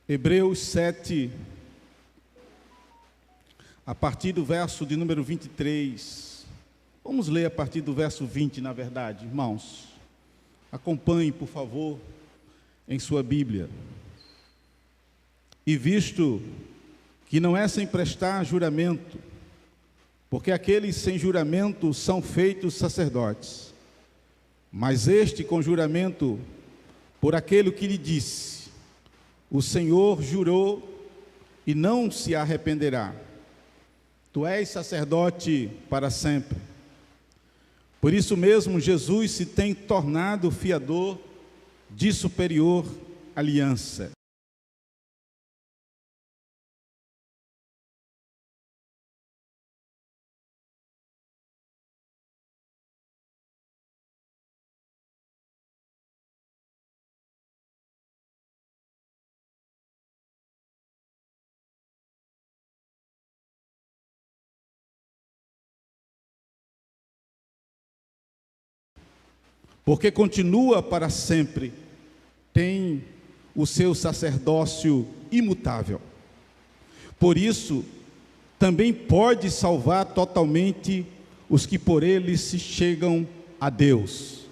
Hebreus 7, a partir do verso de número 23. Vamos ler a partir do verso 20, na verdade, irmãos. Acompanhe, por favor, em sua Bíblia. E visto que não é sem prestar juramento, porque aqueles sem juramento são feitos sacerdotes, mas este com juramento por aquele que lhe disse: o Senhor jurou e não se arrependerá. Tu és sacerdote para sempre. Por isso mesmo Jesus se tem tornado fiador de superior aliança. Porque continua para sempre, tem o seu sacerdócio imutável. Por isso, também pode salvar totalmente os que por ele se chegam a Deus,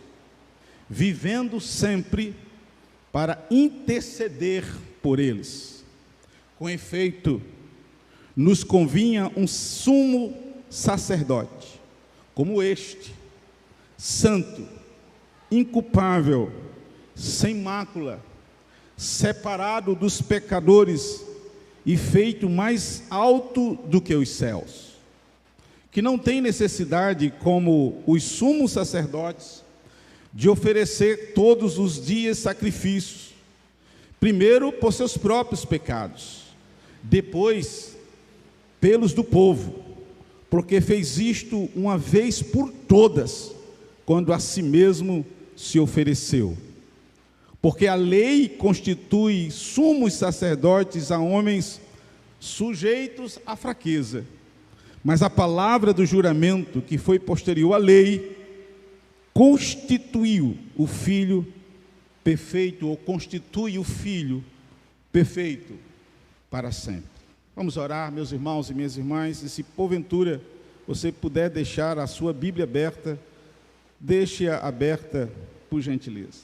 vivendo sempre para interceder por eles. Com efeito, nos convinha um sumo sacerdote, como este, santo, inculpável, sem mácula, separado dos pecadores e feito mais alto do que os céus, que não tem necessidade, como os sumos sacerdotes, de oferecer todos os dias sacrifícios, primeiro por seus próprios pecados, depois pelos do povo, porque fez isto uma vez por todas, quando a si mesmo se ofereceu. Porque a lei constitui sumos sacerdotes a homens sujeitos à fraqueza, mas a palavra do juramento, que foi posterior à lei, constituiu o Filho perfeito, ou constitui o Filho perfeito para sempre. Vamos orar, meus irmãos e minhas irmãs, e se porventura você puder deixar a sua Bíblia aberta, deixe-a aberta, por gentileza.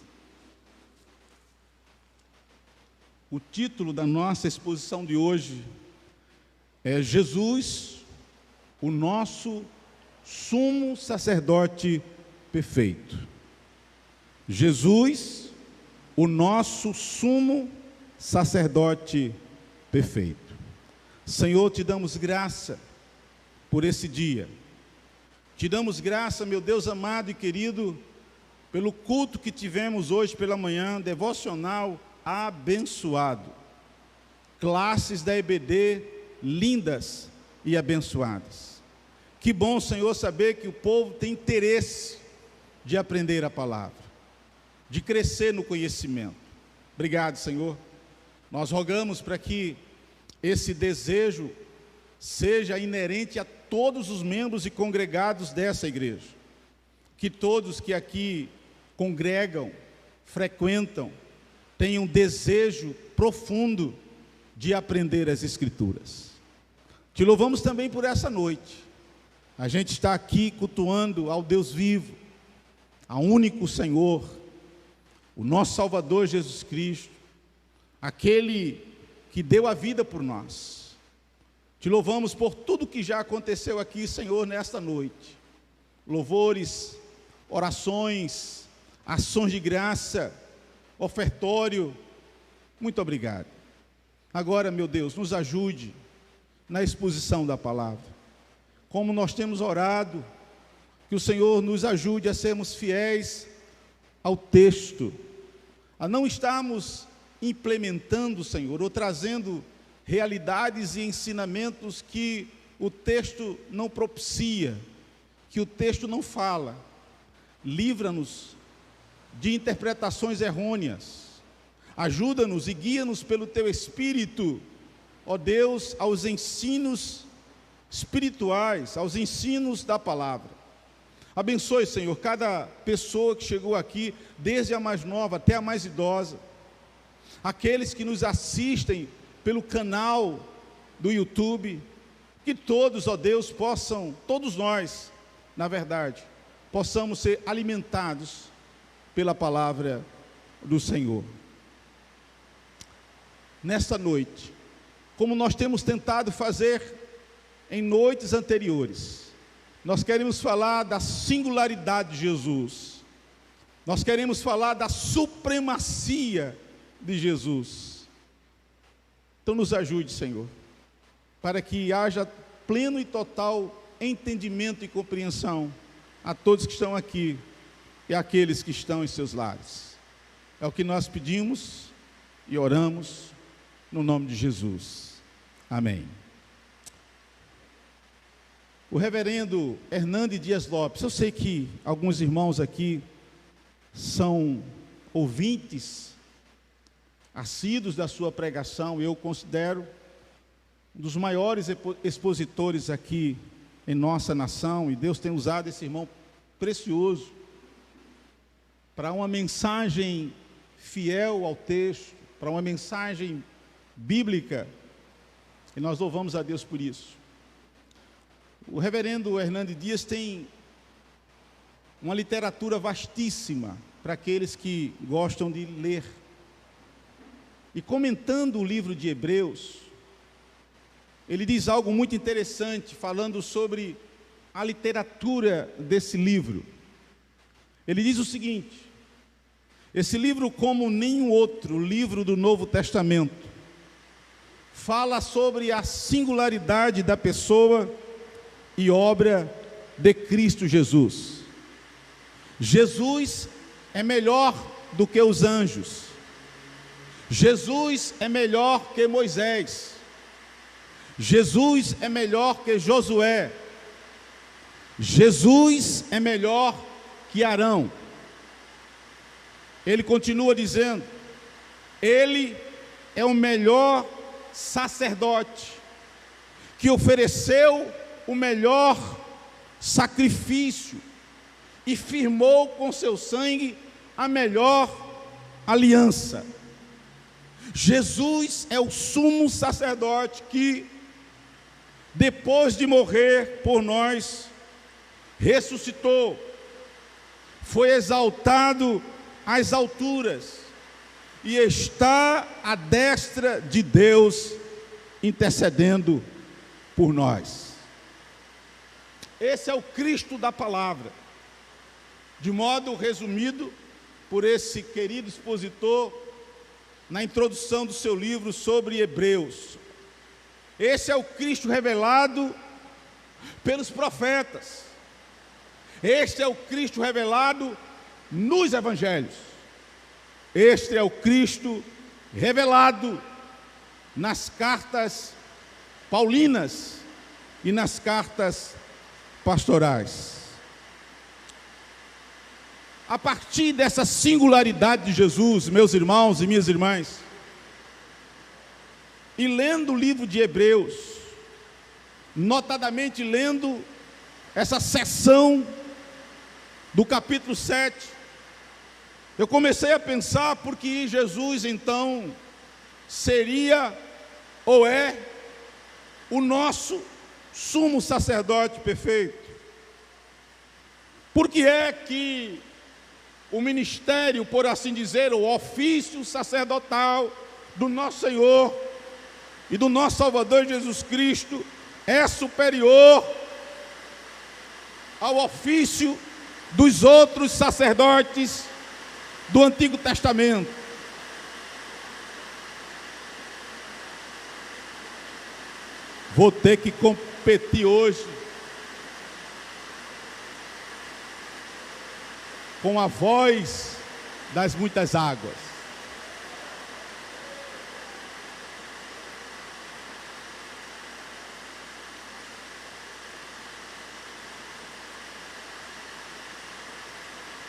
O título da nossa exposição de hoje é Jesus, o nosso sumo sacerdote perfeito. Jesus, o nosso sumo sacerdote perfeito. Senhor, te damos graça por esse dia. Te damos graça, meu Deus amado e querido, pelo culto que tivemos hoje pela manhã, devocional abençoado. Classes da EBD lindas e abençoadas. Que bom, Senhor, saber que o povo tem interesse de aprender a palavra, de crescer no conhecimento. Obrigado, Senhor. Nós rogamos para que esse desejo seja inerente a todos os membros e congregados dessa igreja. Que todos que aqui congregam, frequentam, tenham desejo profundo de aprender as Escrituras. Te louvamos também por essa noite. A gente está aqui cultuando ao Deus vivo, ao único Senhor, o nosso Salvador Jesus Cristo, aquele que deu a vida por nós. Te louvamos por tudo que já aconteceu aqui, Senhor, nesta noite. Louvores, orações, ações de graça, ofertório. Muito obrigado. Agora, meu Deus, nos ajude na exposição da palavra. Como nós temos orado, que o Senhor nos ajude a sermos fiéis ao texto, a não estarmos implementando, Senhor, ou trazendo realidades e ensinamentos que o texto não propicia, que o texto não fala. Livra-nos de interpretações errôneas, ajuda-nos e guia-nos pelo Teu Espírito, ó Deus, aos ensinos espirituais, aos ensinos da palavra. Abençoe, Senhor, cada pessoa que chegou aqui, desde a mais nova até a mais idosa. aqueles que nos assistem pelo canal do YouTube, que todos, ó Deus, possam, todos nós, na verdade, possamos ser alimentados pela palavra do Senhor. Nesta noite, como nós temos tentado fazer em noites anteriores, nós queremos falar da singularidade de Jesus. Nós queremos falar da supremacia de Jesus. Então nos ajude, Senhor, para que haja pleno e total entendimento e compreensão a todos que estão aqui e àqueles que estão em seus lares. É o que nós pedimos e oramos no nome de Jesus. Amém. O reverendo Hernandes Dias Lopes, eu sei que alguns irmãos aqui são ouvintes assíduos da sua pregação. Eu considero um dos maiores expositores aqui em nossa nação, e Deus tem usado esse irmão precioso para uma mensagem fiel ao texto, para uma mensagem bíblica, e nós louvamos a Deus por isso. O reverendo Hernandes Dias tem uma literatura vastíssima para aqueles que gostam de ler. E comentando o livro de Hebreus, ele diz algo muito interessante, falando sobre a literatura desse livro. Ele diz o seguinte: esse livro, como nenhum outro livro do Novo Testamento, fala sobre a singularidade da pessoa e obra de Cristo Jesus. Jesus é melhor do que os anjos. Jesus é melhor que Moisés. Jesus é melhor que Josué. Jesus é melhor que Arão. Ele continua dizendo: ele é o melhor sacerdote, que ofereceu o melhor sacrifício e firmou com seu sangue a melhor aliança. Jesus é o sumo sacerdote que, depois de morrer por nós, ressuscitou, foi exaltado às alturas e está à destra de Deus, intercedendo por nós. Esse é o Cristo da palavra, de modo resumido por esse querido expositor na introdução do seu livro sobre Hebreus. Esse é o Cristo revelado pelos profetas. Este é o Cristo revelado nos evangelhos. Este é o Cristo revelado nas cartas paulinas e nas cartas pastorais. A partir dessa singularidade de Jesus, meus irmãos e minhas irmãs, e lendo o livro de Hebreus, notadamente lendo essa seção do capítulo 7, eu comecei a pensar por que Jesus então seria ou é o nosso sumo sacerdote perfeito. Por que é que o ministério, por assim dizer, o ofício sacerdotal do nosso Senhor e do nosso Salvador Jesus Cristo é superior ao ofício dos outros sacerdotes do Antigo Testamento? Vou ter que competir hoje com a voz das muitas águas.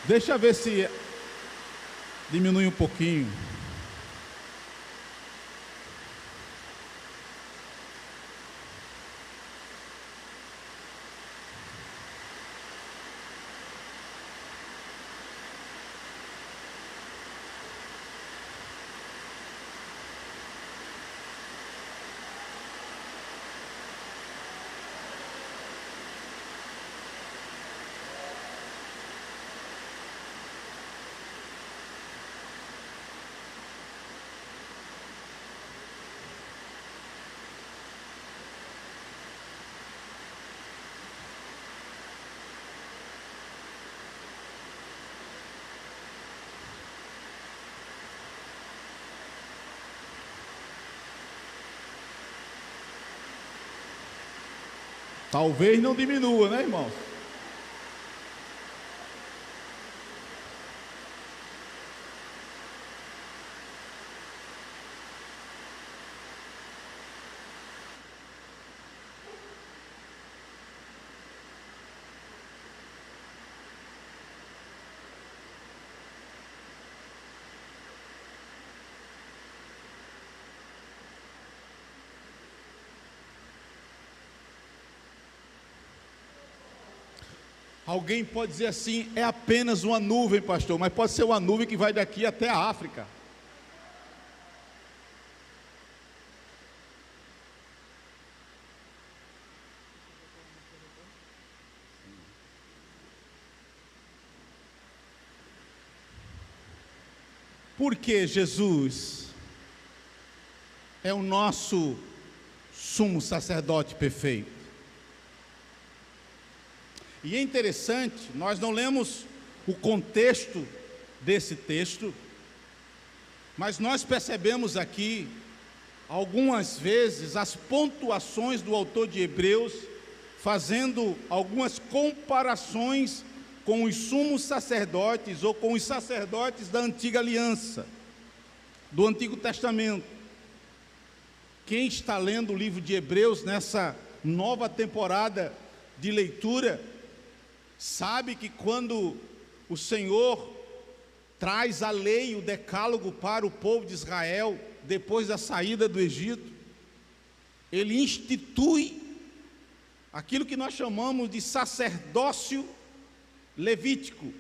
Deixa eu ver se diminui um pouquinho. Talvez não diminua, né, irmãos? Alguém pode dizer assim, é apenas uma nuvem, pastor, mas pode ser uma nuvem que vai daqui até a África. Porque Jesus é o nosso sumo sacerdote perfeito. E é interessante, nós não lemos o contexto desse texto, mas nós percebemos aqui, algumas vezes, as pontuações do autor de Hebreus, fazendo algumas comparações com os sumos sacerdotes, ou com os sacerdotes da antiga aliança, do Antigo Testamento. Quem está lendo o livro de Hebreus nessa nova temporada de leitura, sabe que quando o Senhor traz a lei, o decálogo para o povo de Israel, depois da saída do Egito, Ele institui aquilo que nós chamamos de sacerdócio levítico.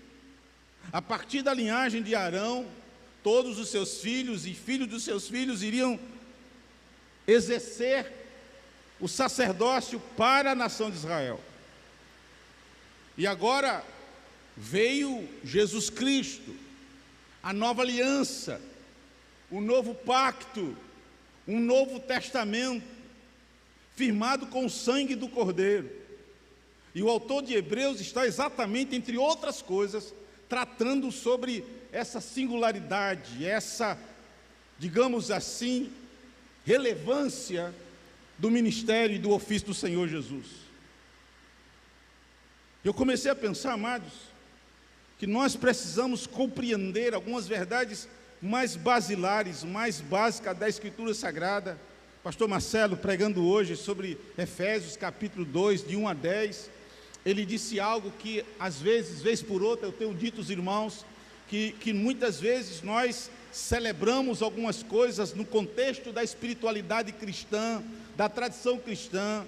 A partir da linhagem de Arão, todos os seus filhos e filhos dos seus filhos iriam exercer o sacerdócio para a nação de Israel. E agora veio Jesus Cristo, a nova aliança, o novo pacto, um novo testamento, firmado com o sangue do Cordeiro. E o autor de Hebreus está exatamente, entre outras coisas, tratando sobre essa singularidade, essa, digamos assim, relevância do ministério e do ofício do Senhor Jesus. Eu comecei a pensar, amados, que nós precisamos compreender algumas verdades mais basilares, mais básicas da Escritura Sagrada. Pastor Marcelo, pregando hoje sobre Efésios capítulo 2, de 1 a 10, ele disse algo que às vezes, vez por outra, eu tenho dito aos irmãos, que muitas vezes nós celebramos algumas coisas no contexto da espiritualidade cristã, da tradição cristã.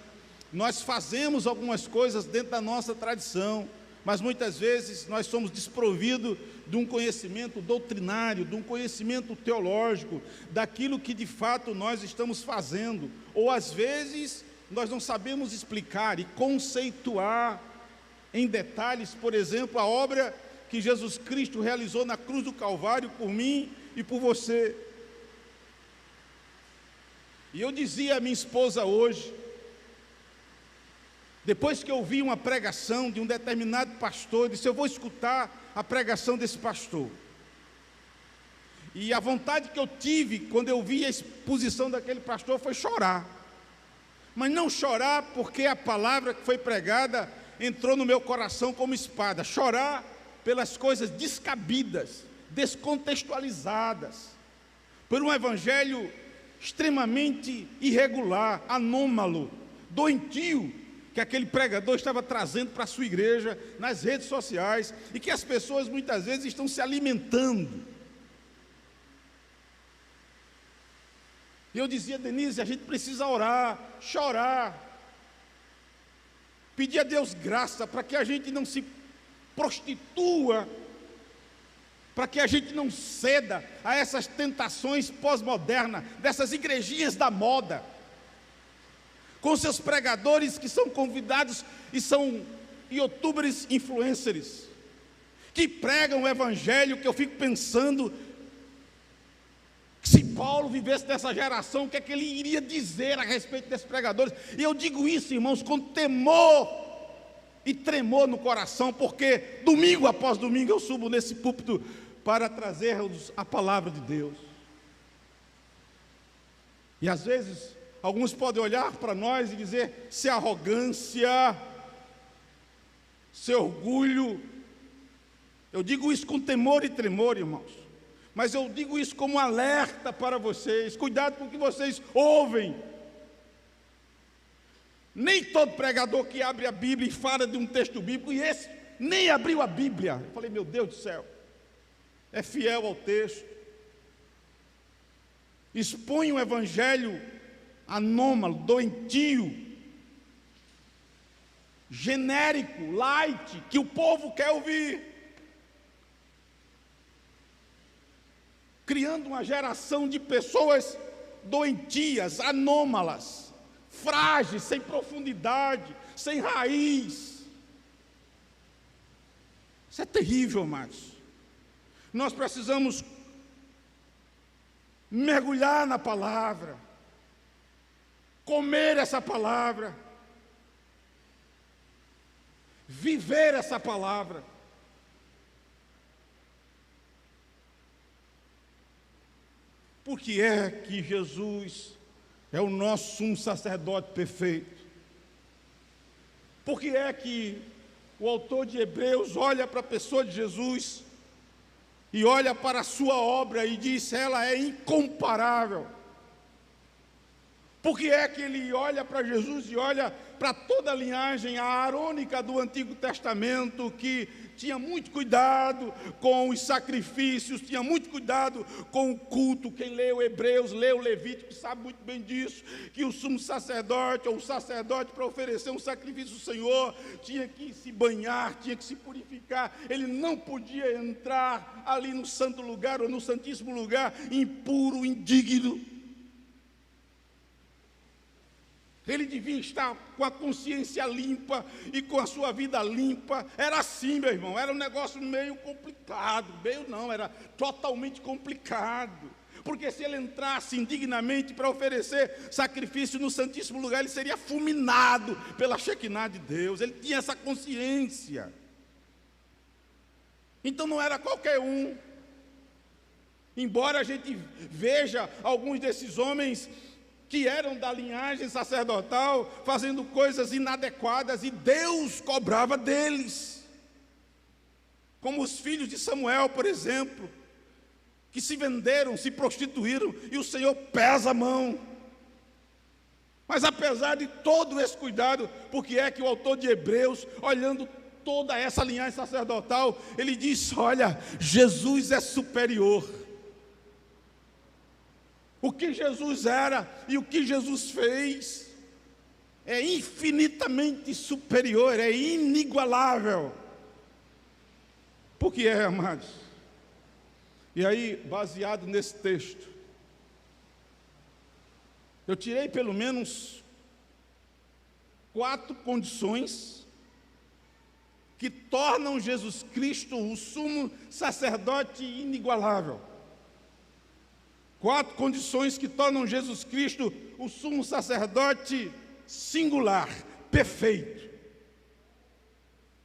Nós fazemos algumas coisas dentro da nossa tradição, mas muitas vezes nós somos desprovidos de um conhecimento doutrinário, de um conhecimento teológico, daquilo que de fato nós estamos fazendo, ou às vezes nós não sabemos explicar e conceituar em detalhes, por exemplo, a obra que Jesus Cristo realizou na cruz do Calvário por mim e por você. E eu dizia à minha esposa hoje, depois que eu ouvi uma pregação de um determinado pastor, eu disse, eu vou escutar a pregação desse pastor. E a vontade que eu tive, quando eu vi a exposição daquele pastor, foi chorar. Mas não chorar porque a palavra que foi pregada entrou no meu coração como espada. Chorar pelas coisas descabidas, descontextualizadas, por um evangelho extremamente irregular, anômalo, doentio, que aquele pregador estava trazendo para a sua igreja, nas redes sociais, e que as pessoas muitas vezes estão se alimentando. E eu dizia, Denise, a gente precisa orar, chorar, pedir a Deus graça, para que a gente não se prostitua, para que a gente não ceda a essas tentações pós-modernas, dessas igrejinhas da moda, com seus pregadores que são convidados e são youtubers influencers, que pregam o evangelho, que eu fico pensando, que se Paulo vivesse nessa geração, o que é que ele iria dizer a respeito desses pregadores? E eu digo isso, irmãos, com temor e tremor no coração, porque domingo após domingo eu subo nesse púlpito para trazer a palavra de Deus. E às vezes Alguns podem olhar para nós e dizer: se arrogância, se orgulho. Eu digo isso com temor e tremor, irmãos, mas eu digo isso como alerta para vocês. Cuidado com o que vocês ouvem. Nem todo pregador que abre a Bíblia e fala de um texto bíblico, e esse nem abriu a Bíblia, eu falei: meu Deus do céu, é fiel ao texto, expõe um evangelho anômalo, doentio, genérico, light, que o povo quer ouvir, criando uma geração de pessoas doentias, anômalas, frágeis, sem profundidade, sem raiz. Isso é terrível, amados. Nós precisamos mergulhar na palavra, comer essa palavra, viver essa palavra. Por que é que Jesus é o nosso sumo sacerdote perfeito? Por que é que o autor de Hebreus olha para a pessoa de Jesus e olha para a sua obra e diz: ela é incomparável? Por que é que ele olha para Jesus e olha para toda a linhagem aarônica do Antigo Testamento, que tinha muito cuidado com os sacrifícios, tinha muito cuidado com o culto? Quem leu Hebreus, leu Levítico, sabe muito bem disso, que o sumo sacerdote, ou o sacerdote, para oferecer um sacrifício ao Senhor, tinha que se banhar, tinha que se purificar. Ele não podia entrar ali no santo lugar, ou no santíssimo lugar, impuro, indigno. Ele devia estar com a consciência limpa e com a sua vida limpa. Era assim, meu irmão, era um negócio meio complicado. Meio não, era totalmente complicado. Porque se ele entrasse indignamente para oferecer sacrifício no Santíssimo Lugar, ele seria fulminado pela Shekinah de Deus. Ele tinha essa consciência. Então não era qualquer um. Embora a gente veja alguns desses homens que eram da linhagem sacerdotal fazendo coisas inadequadas, e Deus cobrava deles, como os filhos de Samuel, por exemplo, que se venderam, se prostituíram, e o Senhor pesa a mão. Mas apesar de todo esse cuidado, porque é que o autor de Hebreus, olhando toda essa linhagem sacerdotal, ele diz: olha, Jesus é superior. O que Jesus era e o que Jesus fez é infinitamente superior, é inigualável. Por que é, amados? E aí, baseado nesse texto, eu tirei pelo menos 4 condições que tornam Jesus Cristo o sumo sacerdote inigualável. 4 condições que tornam Jesus Cristo o sumo sacerdote singular, perfeito.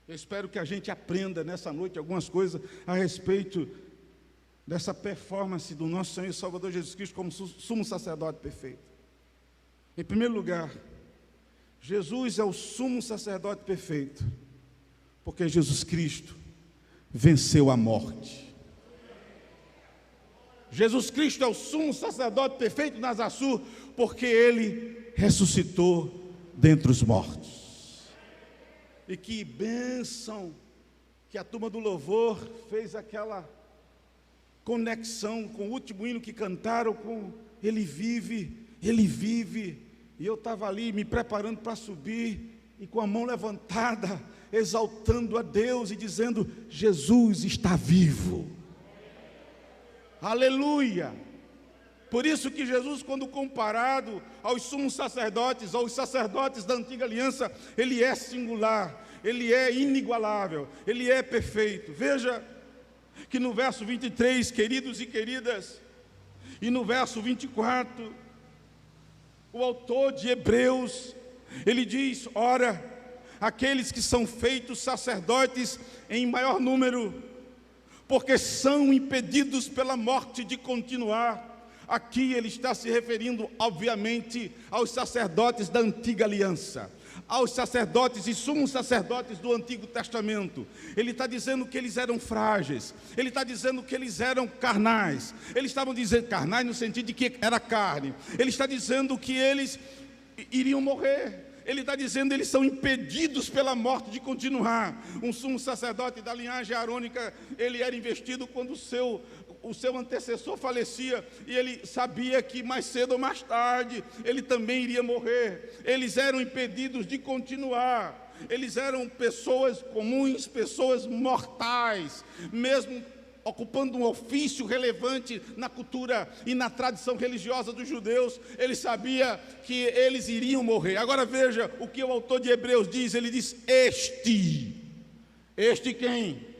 Eu espero que a gente aprenda nessa noite algumas coisas a respeito dessa performance do nosso Senhor e Salvador Jesus Cristo como sumo sacerdote perfeito. Em primeiro lugar, Jesus é o sumo sacerdote perfeito, porque Jesus Cristo venceu a morte. Jesus Cristo é o sumo sacerdote perfeito nas Assur, porque Ele ressuscitou dentre os mortos. E que bênção que a turma do louvor fez aquela conexão com o último hino que cantaram, com Ele vive, Ele vive. E eu estava ali me preparando para subir, e com a mão levantada, exaltando a Deus e dizendo: Jesus está vivo. Aleluia! Por isso que Jesus, quando comparado aos sumos sacerdotes, aos sacerdotes da antiga aliança, Ele é singular, Ele é inigualável, Ele é perfeito. Veja que no verso 23, queridos e queridas, e no verso 24, o autor de Hebreus, ele diz: ora, aqueles que são feitos sacerdotes em maior número, porque são impedidos pela morte de continuar, Aqui ele está se referindo, obviamente, aos sacerdotes da antiga aliança, aos sacerdotes e sumos sacerdotes do Antigo Testamento. Ele está dizendo que eles eram frágeis, ele está dizendo que eles eram carnais. Eles estavam dizendo carnais no sentido de que era carne. Ele está dizendo que eles iriam morrer. Ele está dizendo que eles são impedidos pela morte de continuar. Um sumo sacerdote da linhagem arônica, ele era investido quando o seu antecessor falecia, e ele sabia que mais cedo ou mais tarde ele também iria morrer. Eles eram impedidos de continuar. Eles eram pessoas comuns, pessoas mortais, mesmo ocupando um ofício relevante na cultura e na tradição religiosa dos judeus. Ele sabia que eles iriam morrer. Agora veja o que o autor de Hebreus diz. Ele diz: este quem?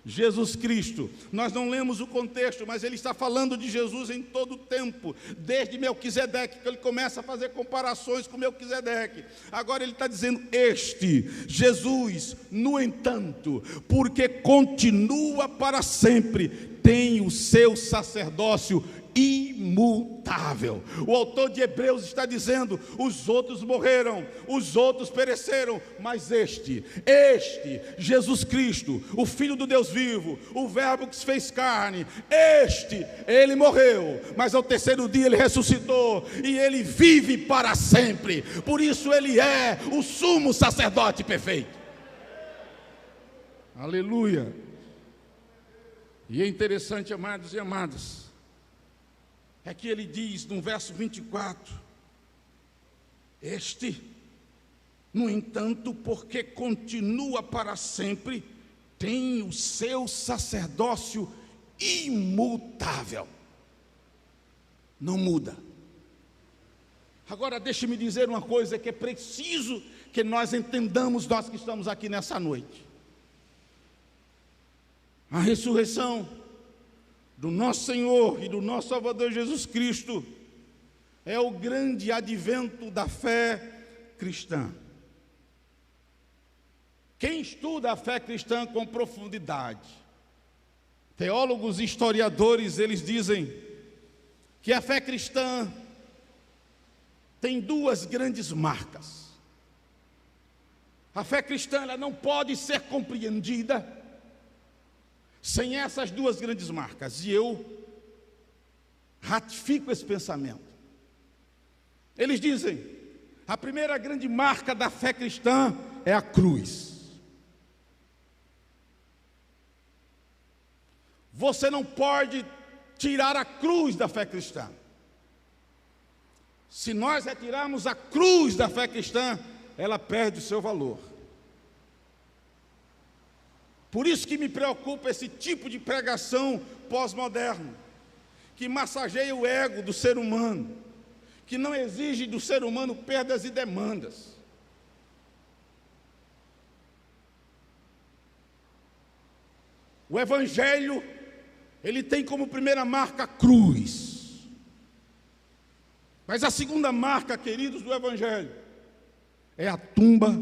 Jesus Cristo. Nós não lemos o contexto, mas ele está falando de Jesus em todo o tempo, desde Melquisedeque, que ele começa a fazer comparações com Melquisedeque. Agora ele está dizendo este, Jesus, no entanto, porque continua para sempre, tem o seu sacerdócio imutável. O autor de Hebreus está dizendo: os outros morreram, os outros pereceram, mas este, Jesus Cristo, o Filho do Deus vivo, o Verbo que se fez carne, ele morreu, mas ao terceiro dia ele ressuscitou, e ele vive para sempre. Por isso ele é o sumo sacerdote perfeito. Aleluia. E é interessante, amados e amadas, é que ele diz no verso 24: no entanto, porque continua para sempre, tem o seu sacerdócio imutável. Não muda. Agora deixe-me dizer uma coisa que é preciso que nós entendamos, nós que estamos aqui nessa noite. A ressurreição do nosso Senhor e do nosso Salvador Jesus Cristo é o grande advento da fé cristã. Quem estuda a fé cristã com profundidade, teólogos e historiadores, eles dizem que a fé cristã tem duas grandes marcas. A fé cristã, ela não pode ser compreendida sem essas duas grandes marcas, e eu ratifico esse pensamento. Eles dizem: a primeira grande marca da fé cristã é a cruz. Você não pode tirar a cruz da fé cristã. Se nós retirarmos a cruz da fé cristã, ela perde o seu valor. Por isso que me preocupa esse tipo de pregação pós-moderno, que massageia o ego do ser humano, que não exige do ser humano perdas e demandas. O Evangelho, ele tem como primeira marca a cruz. Mas a segunda marca, queridos, do Evangelho é a tumba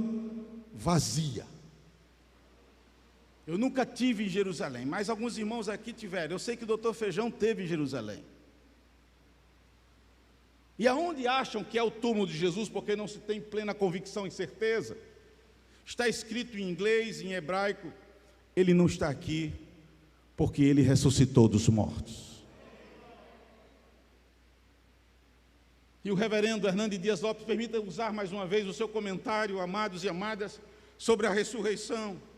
vazia. Eu nunca tive em Jerusalém, mas alguns irmãos aqui tiveram. Eu sei que o doutor Feijão teve em Jerusalém. E aonde acham que é o túmulo de Jesus, porque não se tem plena convicção e certeza? Está escrito em inglês, em hebraico: ele não está aqui, porque ele ressuscitou dos mortos. E o reverendo Hernandes Dias Lopes, permita usar mais uma vez o seu comentário, amados e amadas, sobre a ressurreição.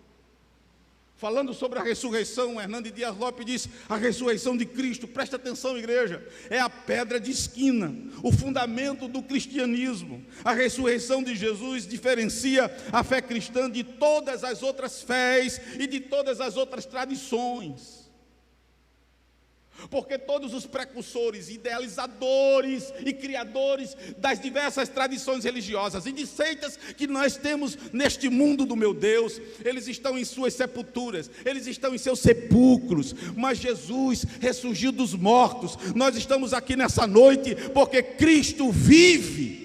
Falando sobre a ressurreição, Hernandes Dias Lopes diz: a ressurreição de Cristo, presta atenção, igreja, é a pedra de esquina, o fundamento do cristianismo. A ressurreição de Jesus diferencia a fé cristã de todas as outras fés e de todas as outras tradições. Porque todos os precursores, idealizadores e criadores das diversas tradições religiosas e de seitas que nós temos neste mundo do meu Deus, eles estão em suas sepulturas, eles estão em seus sepulcros, mas Jesus ressurgiu dos mortos. Nós estamos aqui nessa noite porque Cristo vive.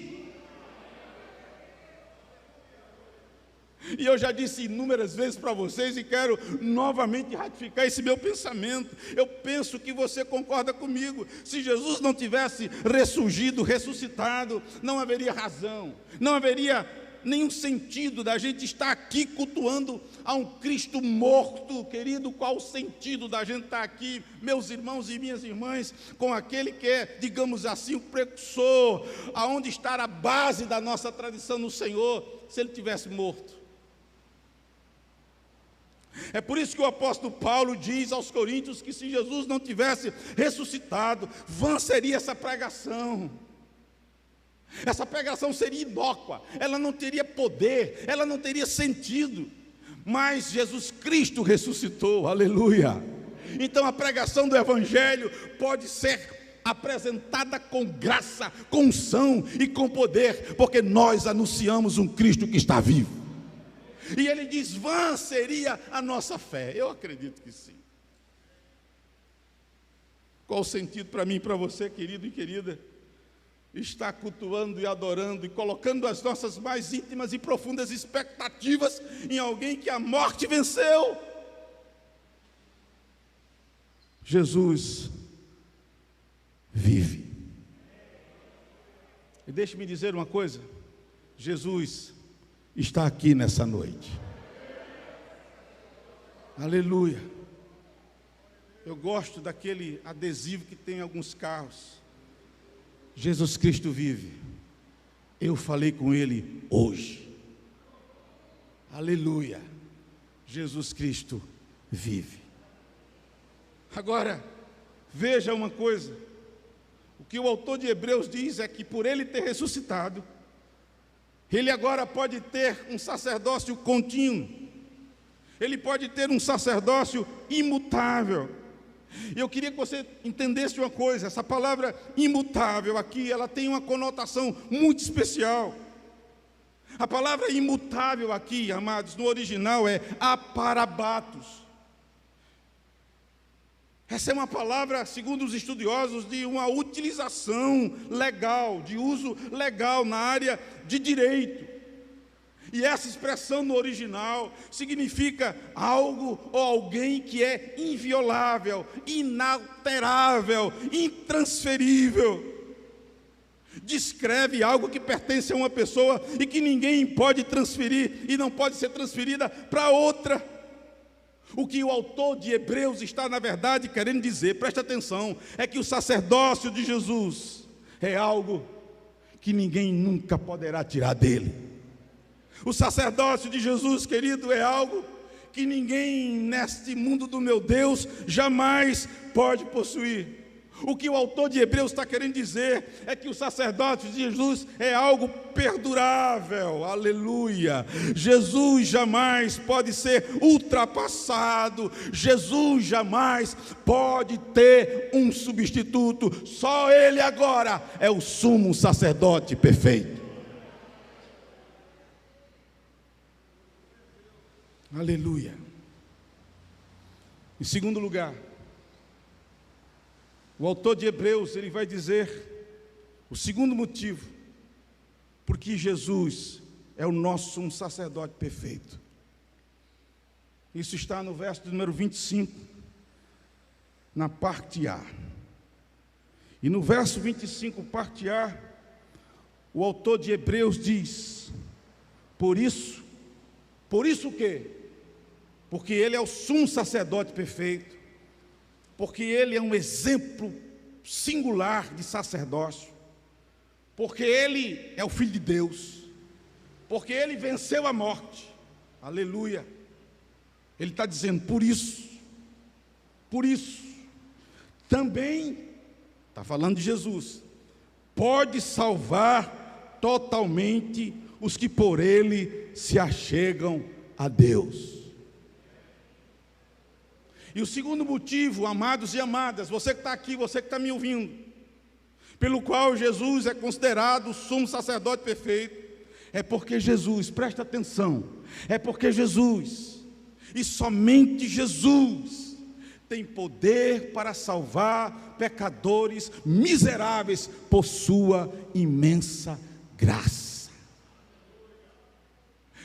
E eu já disse inúmeras vezes para vocês e quero novamente ratificar esse meu pensamento. Eu penso que você concorda comigo. Se Jesus não tivesse ressurgido, ressuscitado, não haveria razão, não haveria nenhum sentido da gente estar aqui cultuando a um Cristo morto, querido. Qual o sentido da gente estar aqui, meus irmãos e minhas irmãs, com aquele que é, digamos assim, o precursor, aonde está a base da nossa tradição no Senhor, se ele tivesse morto? É por isso que o apóstolo Paulo diz aos Coríntios que se Jesus não tivesse ressuscitado, vã seria essa pregação. Essa pregação seria inócua, ela não teria poder, ela não teria sentido. Mas Jesus Cristo ressuscitou, aleluia. Então a pregação do Evangelho pode ser apresentada com graça, com unção e com poder, porque nós anunciamos um Cristo que está vivo. E ele diz, vã seria a nossa fé. Eu acredito que sim. Qual o sentido para mim e para você, querido e querida, estar cultuando e adorando e colocando as nossas mais íntimas e profundas expectativas em alguém que a morte venceu? Jesus vive. E deixe-me dizer uma coisa, Jesus está aqui nessa noite. Aleluia. Eu gosto daquele adesivo que tem em alguns carros. Jesus Cristo vive. Eu falei com Ele hoje. Aleluia. Jesus Cristo vive. Agora, veja uma coisa. O que o autor de Hebreus diz é que por Ele ter ressuscitado, Ele agora pode ter um sacerdócio contínuo. Ele pode ter um sacerdócio imutável. E eu queria que você entendesse uma coisa, essa palavra imutável aqui, ela tem uma conotação muito especial. A palavra imutável aqui, amados, no original é aparabatos. Essa é uma palavra, segundo os estudiosos, de uma utilização legal, de uso legal na área de direito. E essa expressão no original significa algo ou alguém que é inviolável, inalterável, intransferível. Descreve algo que pertence a uma pessoa e que ninguém pode transferir e não pode ser transferida para outra. O que o autor de Hebreus está, na verdade, querendo dizer, presta atenção, é que o sacerdócio de Jesus é algo que ninguém nunca poderá tirar dele. O sacerdócio de Jesus, querido, é algo que ninguém neste mundo do meu Deus jamais pode possuir. O que o autor de Hebreus está querendo dizer é que o sacerdócio de Jesus é algo perdurável, aleluia. Jesus jamais pode ser ultrapassado, Jesus jamais pode ter um substituto, só Ele agora é o sumo sacerdote perfeito. Aleluia. Em segundo lugar, o autor de Hebreus, ele vai dizer o segundo motivo, porque Jesus é o nosso sacerdote perfeito. Isso está no verso número 25, na parte A. E no verso 25, parte A, o autor de Hebreus diz, por isso o quê? Porque ele é o sumo sacerdote perfeito, porque ele é um exemplo singular de sacerdócio, porque ele é o Filho de Deus, porque ele venceu a morte, aleluia. Ele está dizendo, por isso, também, está falando de Jesus, pode salvar totalmente os que por ele se achegam a Deus. E o segundo motivo, amados e amadas, você que está aqui, você que está me ouvindo, pelo qual Jesus é considerado o sumo sacerdote perfeito, é porque Jesus, presta atenção, é porque Jesus, e somente Jesus, tem poder para salvar pecadores miseráveis por sua imensa graça.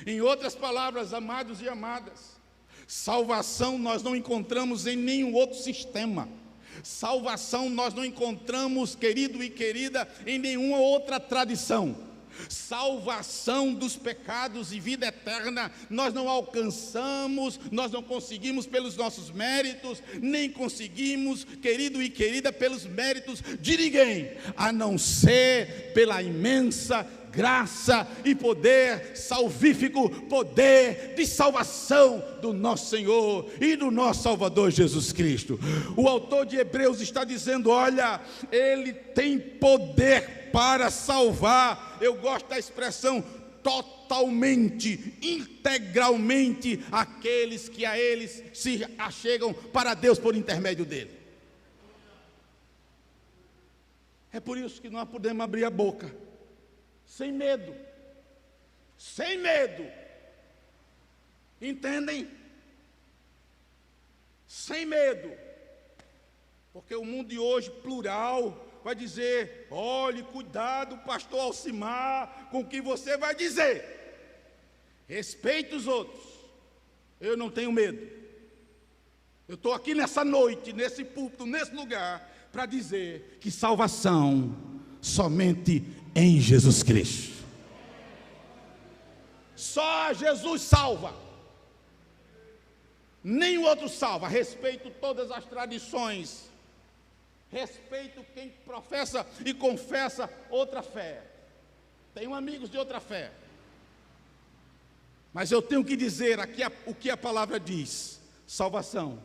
Em outras palavras, amados e amadas, salvação nós não encontramos em nenhum outro sistema. Salvação nós não encontramos, querido e querida, em nenhuma outra tradição. Salvação dos pecados e vida eterna nós não alcançamos, nós não conseguimos pelos nossos méritos, nem conseguimos, querido e querida, pelos méritos de ninguém, a não ser pela imensa graça e poder salvífico, poder de salvação do nosso Senhor e do nosso Salvador Jesus Cristo. O autor de Hebreus está dizendo: olha, Ele tem poder para salvar. Eu gosto da expressão totalmente, integralmente, aqueles que a eles se achegam para Deus por intermédio dele. É por isso que nós podemos abrir a boca sem medo, sem medo, entendem? Sem medo, porque o mundo de hoje, plural, vai dizer: olhe, cuidado, pastor Alcimar, com o que você vai dizer, respeite os outros. Eu não tenho medo. Eu estou aqui nessa noite, nesse púlpito, nesse lugar, para dizer que salvação somente em Jesus Cristo. Só Jesus salva, nenhum outro salva. Respeito todas as tradições, respeito quem professa e confessa outra fé. Tenho amigos de outra fé, mas eu tenho que dizer aqui o que a palavra diz: salvação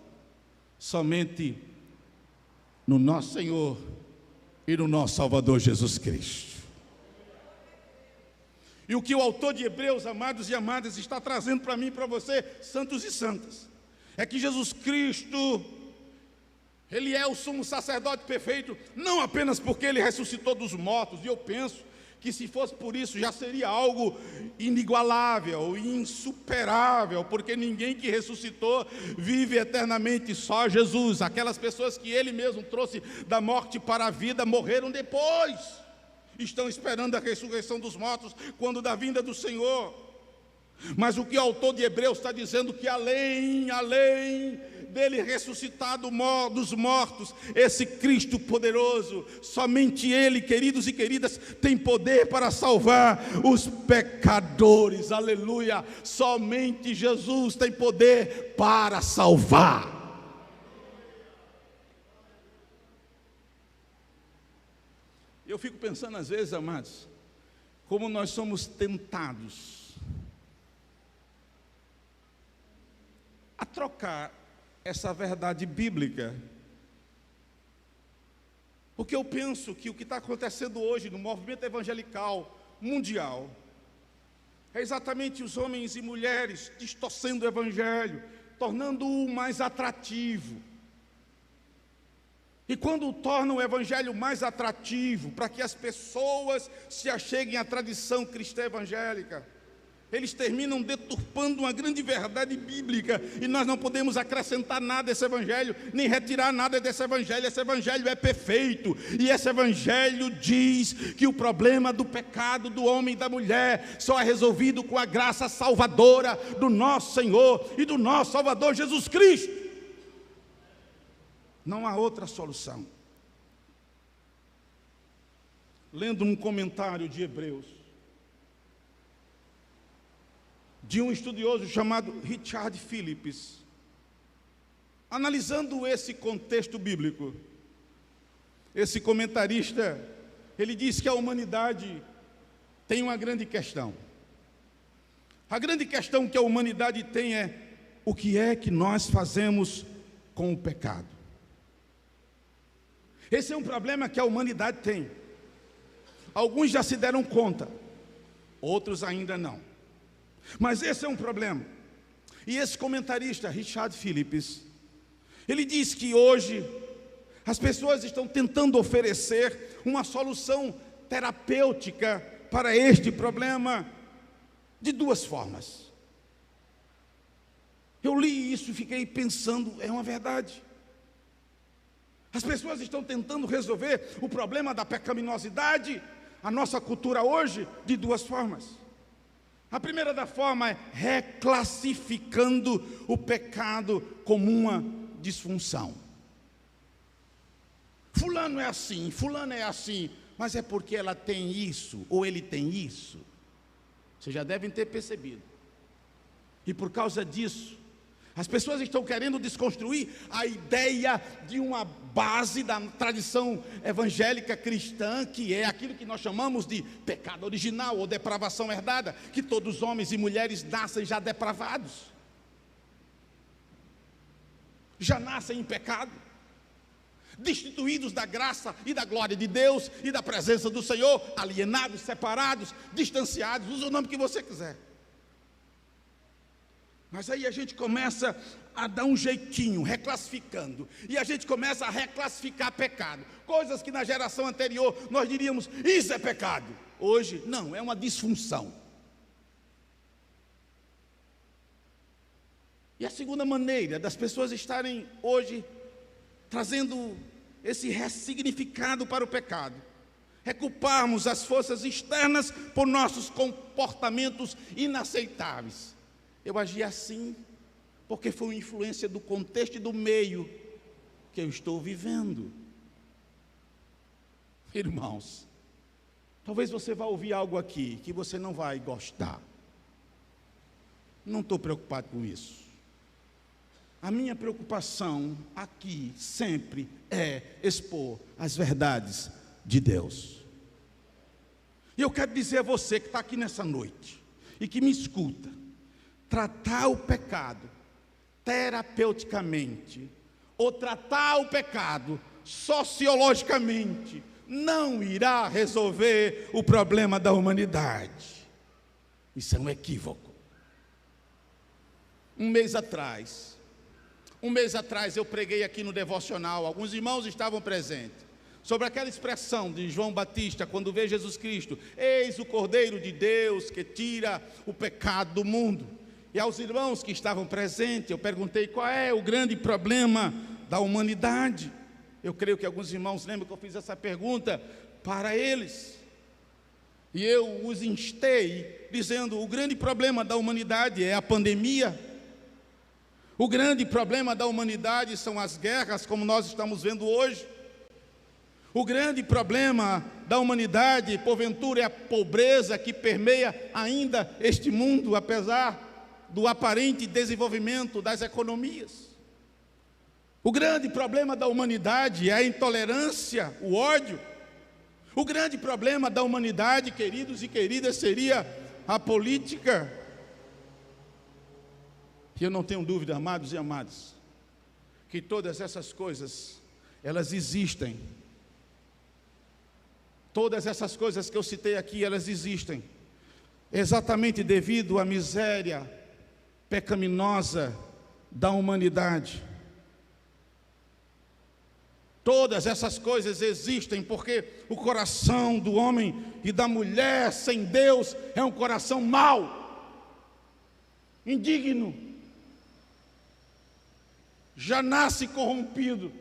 somente no nosso Senhor e no nosso Salvador Jesus Cristo. E o que o autor de Hebreus, amados e amadas, está trazendo para mim e para você, santos e santas, é que Jesus Cristo, Ele é o sumo sacerdote perfeito, não apenas porque Ele ressuscitou dos mortos, e eu penso que se fosse por isso já seria algo inigualável, insuperável, porque ninguém que ressuscitou vive eternamente, só Jesus. Aquelas pessoas que Ele mesmo trouxe da morte para a vida morreram depois, estão esperando a ressurreição dos mortos quando da vinda do Senhor. Mas o que o autor de Hebreus está dizendo, que além dele ressuscitado dos mortos, esse Cristo poderoso, somente Ele, queridos e queridas, tem poder para salvar os pecadores. Aleluia! Somente Jesus tem poder para salvar. Eu fico pensando às vezes, amados, como nós somos tentados a trocar essa verdade bíblica, porque eu penso que o que está acontecendo hoje no movimento evangelical mundial é exatamente os homens e mulheres distorcendo o evangelho, tornando-o mais atrativo. E quando tornam o evangelho mais atrativo, para que as pessoas se acheguem à tradição cristã evangélica, eles terminam deturpando uma grande verdade bíblica, e nós não podemos acrescentar nada a esse evangelho, nem retirar nada desse evangelho. Esse evangelho é perfeito, e esse evangelho diz que o problema do pecado do homem e da mulher só é resolvido com a graça salvadora do nosso Senhor e do nosso Salvador Jesus Cristo. Não há outra solução. Lendo um comentário de Hebreus, de um estudioso chamado Richard Phillips, analisando esse contexto bíblico, esse comentarista, ele diz que a humanidade tem uma grande questão. A grande questão que a humanidade tem é: o que é que nós fazemos com o pecado? Esse é um problema que a humanidade tem. Alguns já se deram conta, outros ainda não. Mas esse é um problema. E esse comentarista, Richard Phillips, ele diz que hoje as pessoas estão tentando oferecer uma solução terapêutica para este problema de duas formas. Eu li isso e fiquei pensando, é uma verdade. As pessoas estão tentando resolver o problema da pecaminosidade, a nossa cultura hoje, de duas formas. A primeira da forma é reclassificando o pecado como uma disfunção. Fulano é assim, fulano é assim, mas é porque ela tem isso, ou ele tem isso. Vocês já devem ter percebido. E por causa disso, as pessoas estão querendo desconstruir a ideia de uma base da tradição evangélica cristã, que é aquilo que nós chamamos de pecado original ou depravação herdada, que todos os homens e mulheres nascem já depravados, já nascem em pecado, destituídos da graça e da glória de Deus e da presença do Senhor, alienados, separados, distanciados, usa o nome que você quiser. Mas aí a gente começa a dar um jeitinho, reclassificando, e a gente começa a reclassificar pecado, coisas que na geração anterior nós diríamos, isso é pecado, hoje não, é uma disfunção. E a segunda maneira das pessoas estarem hoje trazendo esse ressignificado para o pecado é culparmos as forças externas por nossos comportamentos inaceitáveis. Eu agi assim porque foi uma influência do contexto e do meio que eu estou vivendo. Irmãos, talvez você vá ouvir algo aqui que você não vai gostar. Não estou preocupado com isso. A minha preocupação aqui sempre é expor as verdades de Deus. E eu quero dizer a você que está aqui nessa noite e que me escuta, tratar o pecado terapeuticamente ou tratar o pecado sociologicamente não irá resolver o problema da humanidade. Isso é um equívoco. Um mês atrás eu preguei aqui no devocional, alguns irmãos estavam presentes, sobre aquela expressão de João Batista, quando vê Jesus Cristo, eis o Cordeiro de Deus que tira o pecado do mundo. E aos irmãos que estavam presentes, eu perguntei qual é o grande problema da humanidade. Eu creio que alguns irmãos lembram que eu fiz essa pergunta para eles. E eu os instei, dizendo, o grande problema da humanidade é a pandemia. O grande problema da humanidade são as guerras, como nós estamos vendo hoje. O grande problema da humanidade, porventura, é a pobreza que permeia ainda este mundo, apesar do aparente desenvolvimento das economias. O grande problema da humanidade é a intolerância, o ódio. O grande problema da humanidade, queridos e queridas, seria a política. E eu não tenho dúvida, amados e amadas, que todas essas coisas, elas existem. Todas essas coisas que eu citei aqui, elas existem exatamente devido à miséria pecaminosa da humanidade. Todas essas coisas existem porque o coração do homem e da mulher sem Deus é um coração mau, indigno, já nasce corrompido.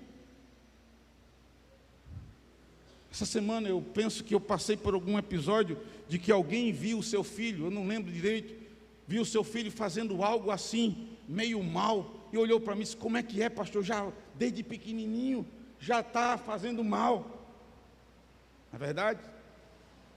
Essa semana eu penso que eu passei por algum episódio de que alguém viu o seu filho, eu não lembro direito, viu o seu filho fazendo algo assim, meio mal, e olhou para mim e disse, como é que é, pastor? Já desde pequenininho, já está fazendo mal. Não é verdade?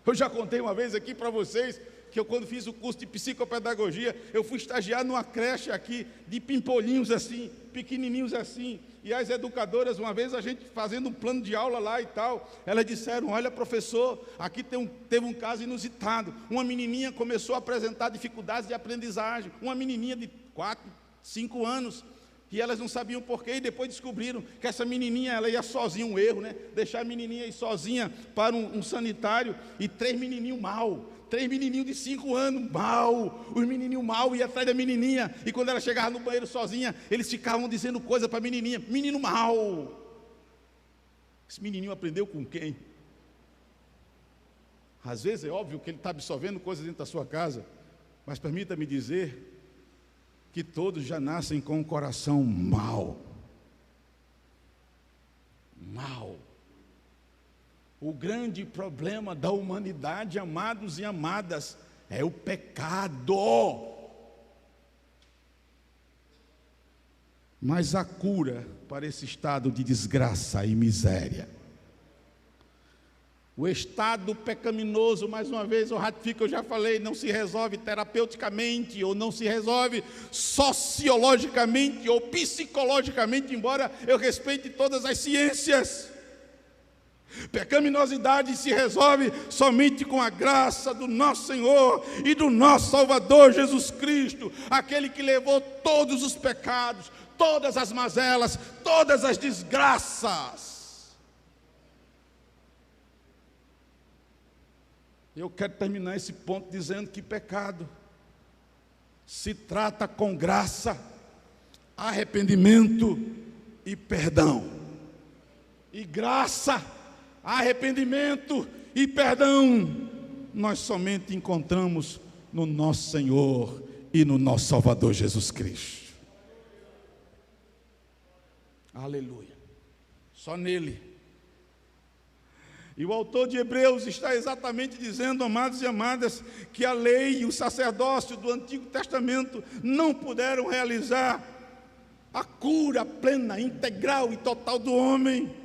Eu já contei uma vez aqui para vocês, que eu quando fiz o curso de psicopedagogia, eu fui estagiar numa creche aqui, de pimpolinhos assim, pequenininhos assim, e as educadoras, uma vez a gente fazendo um plano de aula lá e tal, elas disseram, olha professor, aqui teve um caso inusitado, uma menininha começou a apresentar dificuldades de aprendizagem, uma menininha de 4, 5 anos, e elas não sabiam porquê, e depois descobriram que essa menininha, ela ia sozinha, um erro, né? Deixar a menininha ir sozinha para um sanitário, e 3 menininhos mal, 3 menininhos de 5 anos, mal, os menininhos mal iam atrás da menininha, e quando ela chegava no banheiro sozinha, eles ficavam dizendo coisa para a menininha, menino mal. Esse menininho aprendeu com quem? Às vezes é óbvio que ele está absorvendo coisas dentro da sua casa, mas permita-me dizer que todos já nascem com um coração mau. Mau. O grande problema da humanidade, amados e amadas, é o pecado. Mas a cura para esse estado de desgraça e miséria, o estado pecaminoso, mais uma vez eu ratifico, eu já falei, não se resolve terapeuticamente, ou não se resolve sociologicamente ou psicologicamente, embora eu respeite todas as ciências. Pecaminosidade se resolve somente com a graça do nosso Senhor e do nosso Salvador Jesus Cristo, aquele que levou todos os pecados, todas as mazelas, todas as desgraças. Eu quero terminar esse ponto dizendo que pecado se trata com graça, arrependimento e perdão. E graça, arrependimento e perdão nós somente encontramos no nosso Senhor e no nosso Salvador Jesus Cristo. Aleluia. Só nele. E o autor de Hebreus está exatamente dizendo, amados e amadas, que a lei e o sacerdócio do Antigo Testamento não puderam realizar a cura plena, integral e total do homem,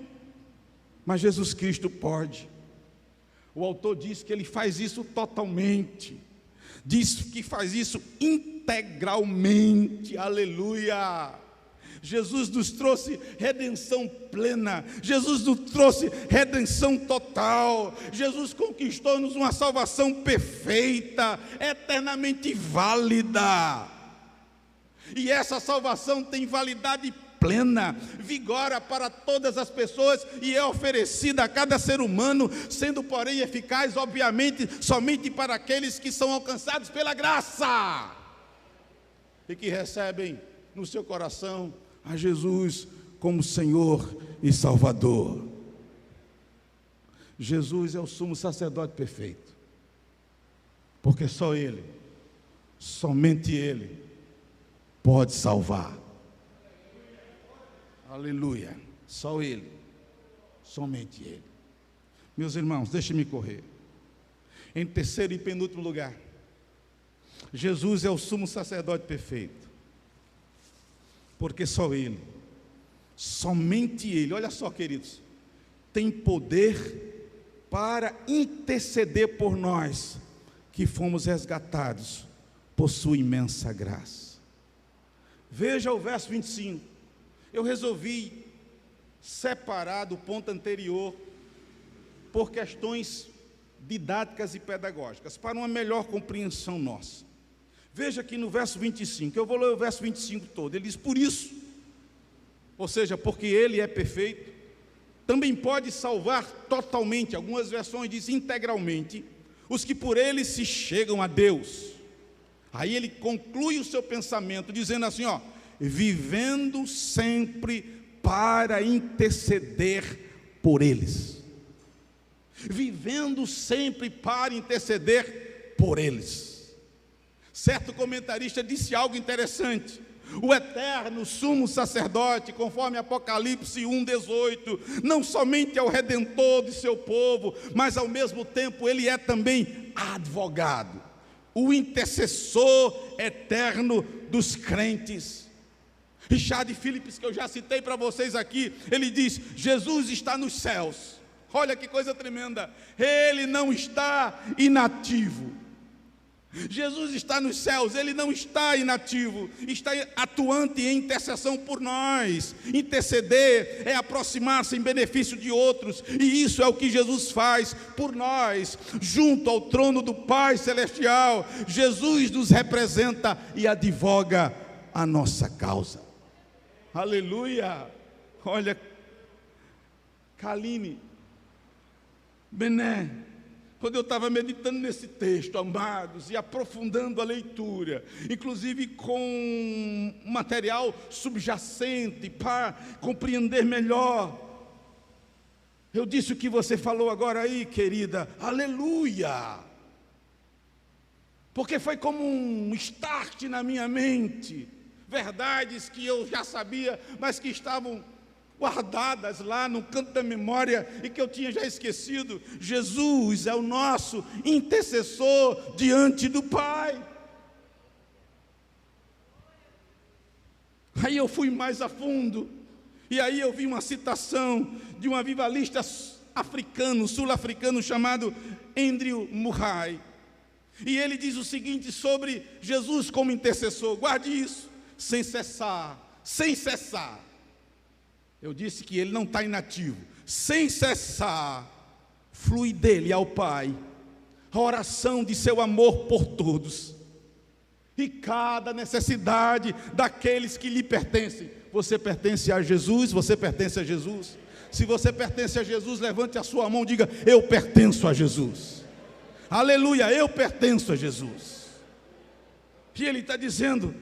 mas Jesus Cristo pode. O autor diz que ele faz isso totalmente, diz que faz isso integralmente, aleluia. Jesus nos trouxe redenção plena, Jesus nos trouxe redenção total, Jesus conquistou-nos uma salvação perfeita, eternamente válida, e essa salvação tem validade plena, vigora para todas as pessoas e é oferecida a cada ser humano, sendo porém eficaz, obviamente, somente para aqueles que são alcançados pela graça, e que recebem no seu coração a Jesus como Senhor e Salvador. Jesus é o sumo sacerdote perfeito, porque só Ele, somente Ele, pode salvar. Aleluia, só Ele, somente Ele. Meus irmãos, deixem-me correr. Em terceiro e penúltimo lugar, Jesus é o sumo sacerdote perfeito, porque só Ele, somente Ele, olha só, queridos, tem poder para interceder por nós, que fomos resgatados por sua imensa graça. Veja o verso 25, eu resolvi separar do ponto anterior, por questões didáticas e pedagógicas, para uma melhor compreensão nossa. Veja aqui no verso 25, eu vou ler o verso 25 todo, ele diz, por isso, ou seja, porque Ele é perfeito, também pode salvar totalmente, algumas versões dizem integralmente, os que por Ele se chegam a Deus. Aí ele conclui o seu pensamento, dizendo assim, ó, vivendo sempre para interceder por eles. Vivendo sempre para interceder por eles. Certo comentarista disse algo interessante. O eterno sumo sacerdote, conforme Apocalipse 1:18, não somente é o redentor de seu povo, mas ao mesmo tempo ele é também advogado, o intercessor eterno dos crentes. Richard Phillips, que eu já citei para vocês aqui, ele diz, Jesus está nos céus. Olha que coisa tremenda, Ele não está inativo. Jesus está nos céus, Ele não está inativo, está atuante em intercessão por nós. Interceder é aproximar-se em benefício de outros, e isso é o que Jesus faz por nós, junto ao trono do Pai Celestial. Jesus nos representa e advoga a nossa causa. Aleluia! Olha, Kaline Bené, quando eu estava meditando nesse texto, amados, e aprofundando a leitura, inclusive com material subjacente para compreender melhor, eu disse o que você falou agora aí, querida, aleluia, porque foi como um start na minha mente, verdades que eu já sabia, mas que estavam guardadas lá no canto da memória e que eu tinha já esquecido. Jesus é o nosso intercessor diante do Pai. Aí eu fui mais a fundo, e aí eu vi uma citação de um avivalista africano, sul-africano, chamado Andrew Murray. E ele diz o seguinte sobre Jesus como intercessor, guarde isso: sem cessar, sem cessar. Eu disse que ele não está inativo. Sem cessar, flui dele ao Pai a oração de seu amor por todos, e cada necessidade daqueles que lhe pertencem. Você pertence a Jesus? Você pertence a Jesus? Se você pertence a Jesus, levante a sua mão e diga: eu pertenço a Jesus. Aleluia, eu pertenço a Jesus. E ele está dizendo: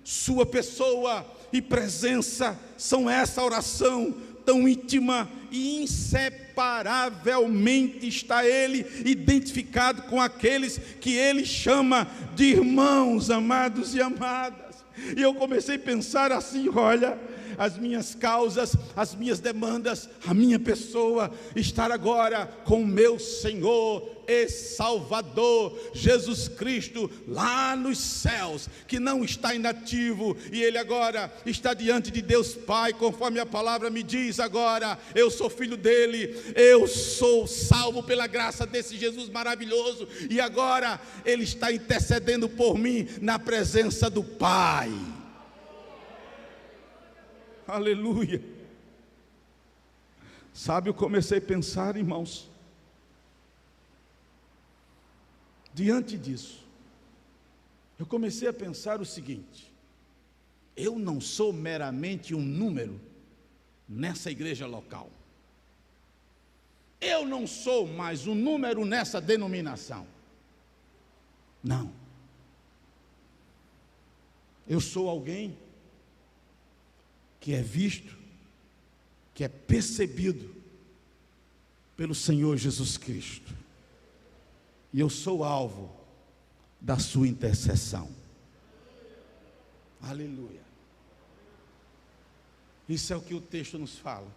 sua pessoa e presença são essa oração tão íntima e inseparavelmente está ele identificado com aqueles que ele chama de irmãos, amados e amadas. E eu comecei a pensar assim: olha, as minhas causas, as minhas demandas, a minha pessoa, estar agora com o meu Senhor e Salvador, Jesus Cristo, lá nos céus, que não está inativo, e Ele agora está diante de Deus Pai, conforme a palavra me diz agora: eu sou filho dEle, eu sou salvo pela graça desse Jesus maravilhoso, e agora Ele está intercedendo por mim na presença do Pai. Aleluia. Sabe, eu comecei a pensar, irmãos, diante disso, eu comecei a pensar o seguinte: eu não sou meramente um número nessa igreja local, eu não sou mais um número nessa denominação, não, eu sou alguém que é visto, que é percebido pelo Senhor Jesus Cristo, e eu sou alvo da sua intercessão. Aleluia. Isso é o que o texto nos fala.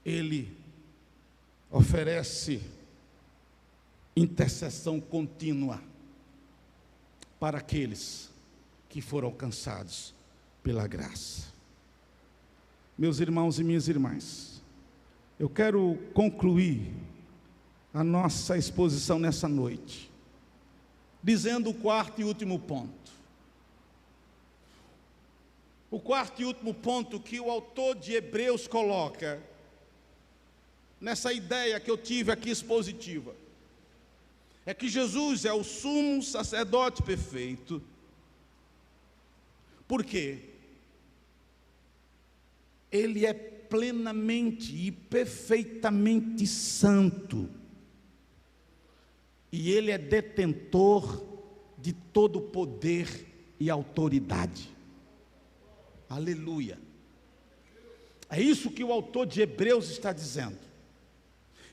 Ele oferece intercessão contínua para aqueles que foram alcançados pela graça. Meus irmãos e minhas irmãs, eu quero concluir a nossa exposição nessa noite dizendo o quarto e último ponto. O quarto e último ponto que o autor de Hebreus coloca nessa ideia que eu tive aqui expositiva é que Jesus é o sumo sacerdote perfeito. Por quê? Ele é plenamente e perfeitamente santo, e ele é detentor de todo poder e autoridade. Aleluia. É isso que o autor de Hebreus está dizendo.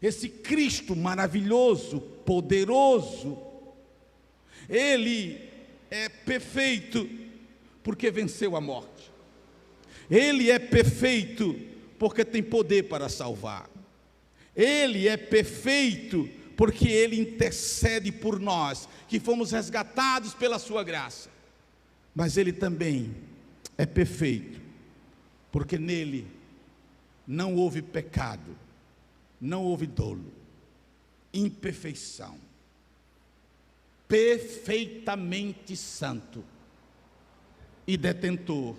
Esse Cristo maravilhoso, poderoso, ele é perfeito porque venceu a morte. Ele é perfeito porque tem poder para salvar. Ele é perfeito porque Ele intercede por nós, que fomos resgatados pela sua graça. Mas Ele também é perfeito porque nele não houve pecado, não houve dolo, imperfeição. Perfeitamente santo e detentor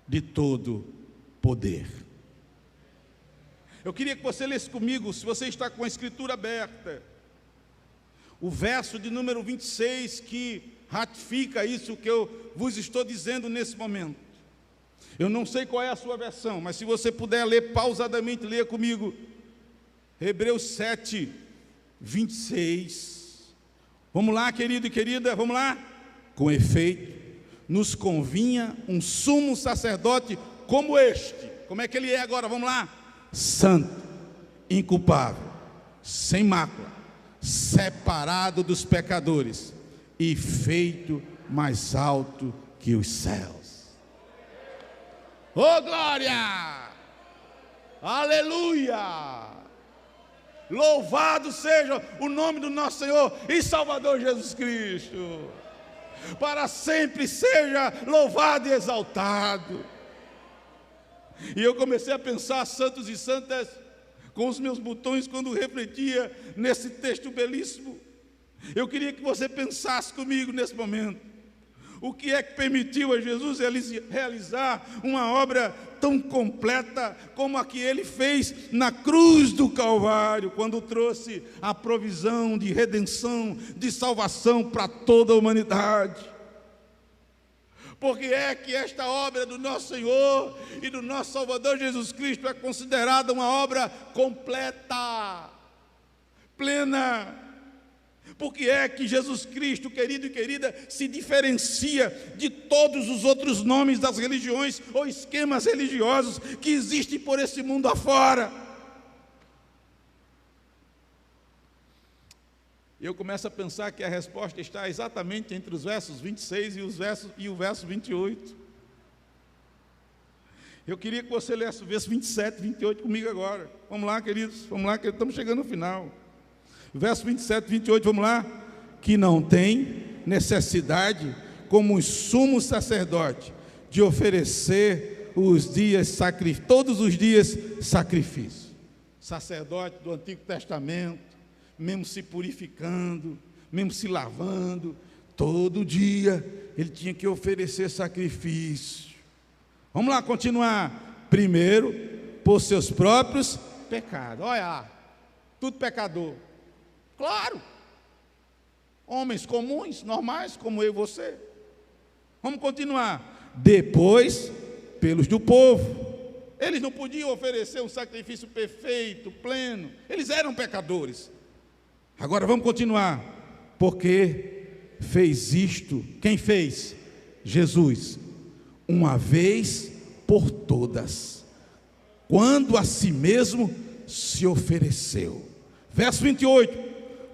de todo poder. Eu queria que você lesse comigo, se você está com a escritura aberta, o verso de número 26, que ratifica isso que eu vos estou dizendo nesse momento. Eu não sei qual é a sua versão, mas se você puder ler pausadamente, leia comigo. Hebreus 7, 26. Vamos lá, querido e querida, vamos lá? Com efeito, nos convinha um sumo sacerdote como este. Como é que ele é agora? Vamos lá. Santo, inculpável, sem mácula, separado dos pecadores e feito mais alto que os céus. Oh glória! Aleluia! Louvado seja o nome do nosso Senhor e Salvador Jesus Cristo. Para sempre seja louvado e exaltado. E eu comecei a pensar, santos e santas, com os meus botões, quando refletia nesse texto belíssimo. Eu queria que você pensasse comigo nesse momento. O que é que permitiu a Jesus realizar uma obra tão completa como a que ele fez na cruz do Calvário, quando trouxe a provisão de redenção, de salvação para toda a humanidade? Porque é que esta obra do nosso Senhor e do nosso Salvador Jesus Cristo é considerada uma obra completa, plena. Porque é que Jesus Cristo, querido e querida, se diferencia de todos os outros nomes das religiões ou esquemas religiosos que existem por esse mundo afora. Eu começo a pensar que a resposta está exatamente entre os versos 26 e o verso 28. Eu queria que você lesse o verso 27 e 28 comigo agora. Vamos lá, queridos, vamos lá, que estamos chegando no final. Verso 27 e 28, vamos lá. Que não tem necessidade, como os sumos sacerdotes, de oferecer todos os dias sacrifício. Sacerdote do Antigo Testamento, mesmo se purificando, mesmo se lavando, todo dia ele tinha que oferecer sacrifício. Vamos lá continuar. Primeiro, por seus próprios pecados. Olha, tudo pecador. Claro, homens comuns, normais, como eu e você. Vamos continuar. Depois, pelos do povo. Eles não podiam oferecer um sacrifício perfeito, pleno. Eles eram pecadores. Agora vamos continuar. Porque fez isto, quem fez? Jesus, uma vez por todas, quando a si mesmo se ofereceu. Verso 28.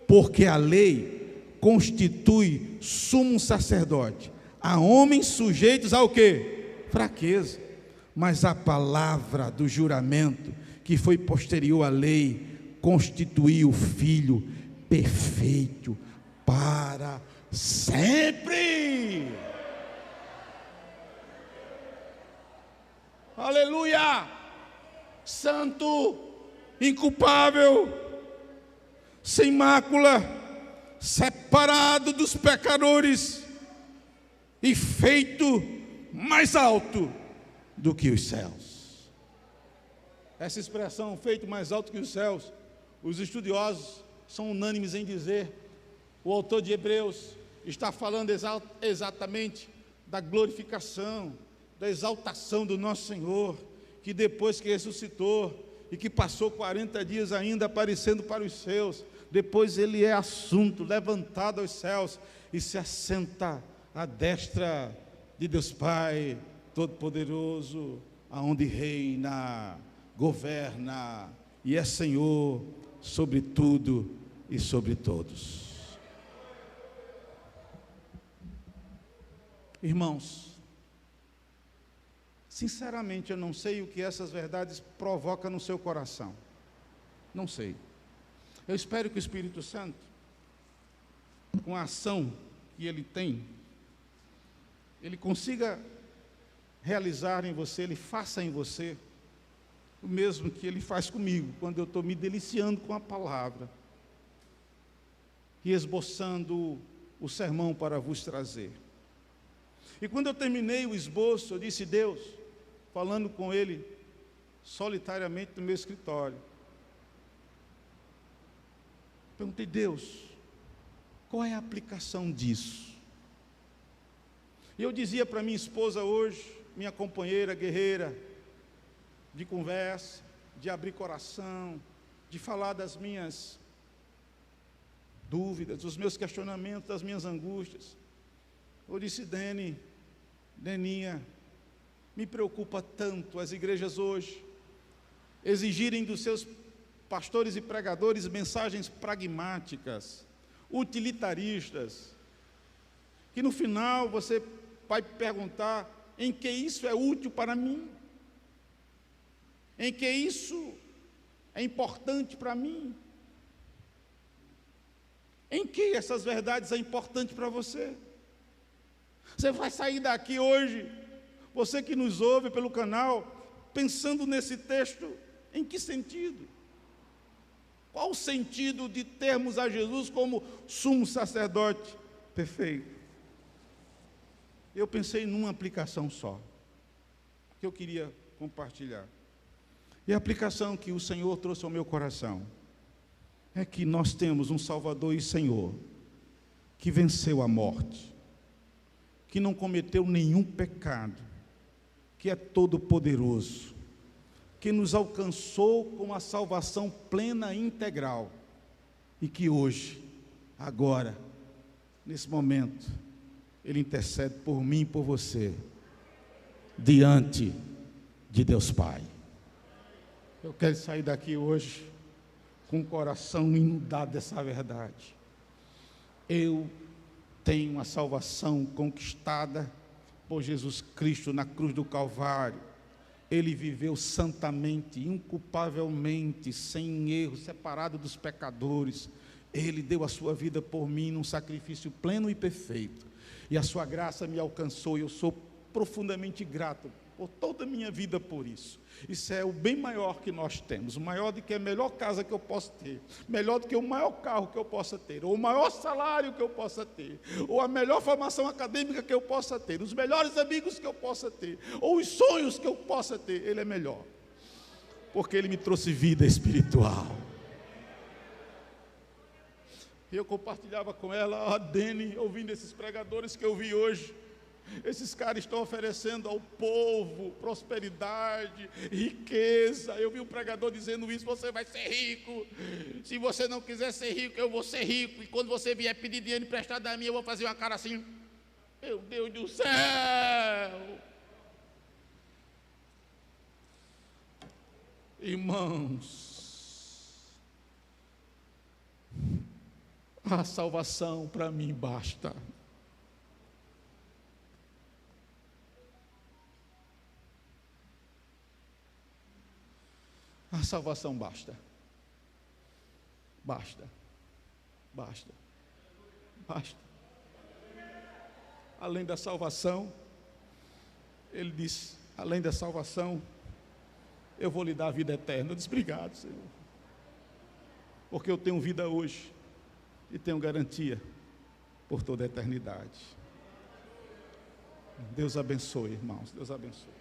Porque a lei constitui sumo sacerdote a homens sujeitos ao quê? Fraqueza. Mas a palavra do juramento, que foi posterior à lei, constituiu o Filho perfeito para sempre. Aleluia! Santo, inculpável, sem mácula, separado dos pecadores e feito mais alto do que os céus. Essa expressão, feito mais alto que os céus, os estudiosos são unânimes em dizer, o autor de Hebreus está falando exatamente da glorificação, da exaltação do nosso Senhor, que depois que ressuscitou e que passou 40 dias ainda aparecendo para os seus, depois ele é assunto, levantado aos céus e se assenta à destra de Deus Pai Todo-Poderoso, aonde reina, governa e é Senhor sobre tudo e sobre todos. Irmãos, sinceramente eu não sei o que essas verdades provocam no seu coração. Não sei. Eu espero que o Espírito Santo, com a ação que ele tem, ele consiga realizar em você, ele faça em você o mesmo que ele faz comigo, quando eu estou me deliciando com a palavra e esboçando o sermão para vos trazer. E quando eu terminei o esboço, eu disse: Deus, falando com ele solitariamente no meu escritório, perguntei: Deus, qual é a aplicação disso? E eu dizia para minha esposa hoje, minha companheira guerreira, de conversa, de abrir coração, de falar das minhas dúvidas, dos meus questionamentos, das minhas angústias. Eu disse: Deninha, me preocupa tanto as igrejas hoje exigirem dos seus pastores e pregadores mensagens pragmáticas, utilitaristas, que no final você vai perguntar: em que isso é útil para mim? em que isso é importante para mim, em que essas verdades são importantes para você. Você vai sair daqui hoje, você que nos ouve pelo canal, pensando nesse texto, em que sentido? Qual o sentido de termos a Jesus como sumo sacerdote perfeito? Eu pensei numa aplicação só, que eu queria compartilhar. E a aplicação que o Senhor trouxe ao meu coração é que nós temos um Salvador e Senhor que venceu a morte, que não cometeu nenhum pecado, que é todo-poderoso, que nos alcançou com a salvação plena e integral, e que hoje, agora, nesse momento, Ele intercede por mim e por você, diante de Deus Pai. Eu quero sair daqui hoje com o coração inundado dessa verdade. Eu tenho a salvação conquistada por Jesus Cristo na cruz do Calvário. Ele viveu santamente, inculpavelmente, sem erro, separado dos pecadores. Ele deu a sua vida por mim num sacrifício pleno e perfeito. E a sua graça me alcançou, e eu sou profundamente grato por toda a minha vida por isso. Isso é o bem maior que nós temos, maior do que a melhor casa que eu posso ter, melhor do que o maior carro que eu possa ter, ou o maior salário que eu possa ter, ou a melhor formação acadêmica que eu possa ter, os melhores amigos que eu possa ter, ou os sonhos que eu possa ter. Ele é melhor, porque Ele me trouxe vida espiritual. Eu compartilhava com ela, a Dene, ouvindo esses pregadores que eu vi hoje. Esses caras estão oferecendo ao povo prosperidade, riqueza. Eu vi um pregador dizendo isso: você vai ser rico. Se você não quiser ser rico, eu vou ser rico. E quando você vier pedir dinheiro emprestado a mim, eu vou fazer uma cara assim: meu Deus do céu. Irmãos, a salvação para mim basta. A salvação basta. Basta. Basta. Basta. Além da salvação, Ele diz: além da salvação, eu vou lhe dar a vida eterna. Eu disse: obrigado, Senhor, porque eu tenho vida hoje e tenho garantia por toda a eternidade. Deus abençoe, irmãos. Deus abençoe.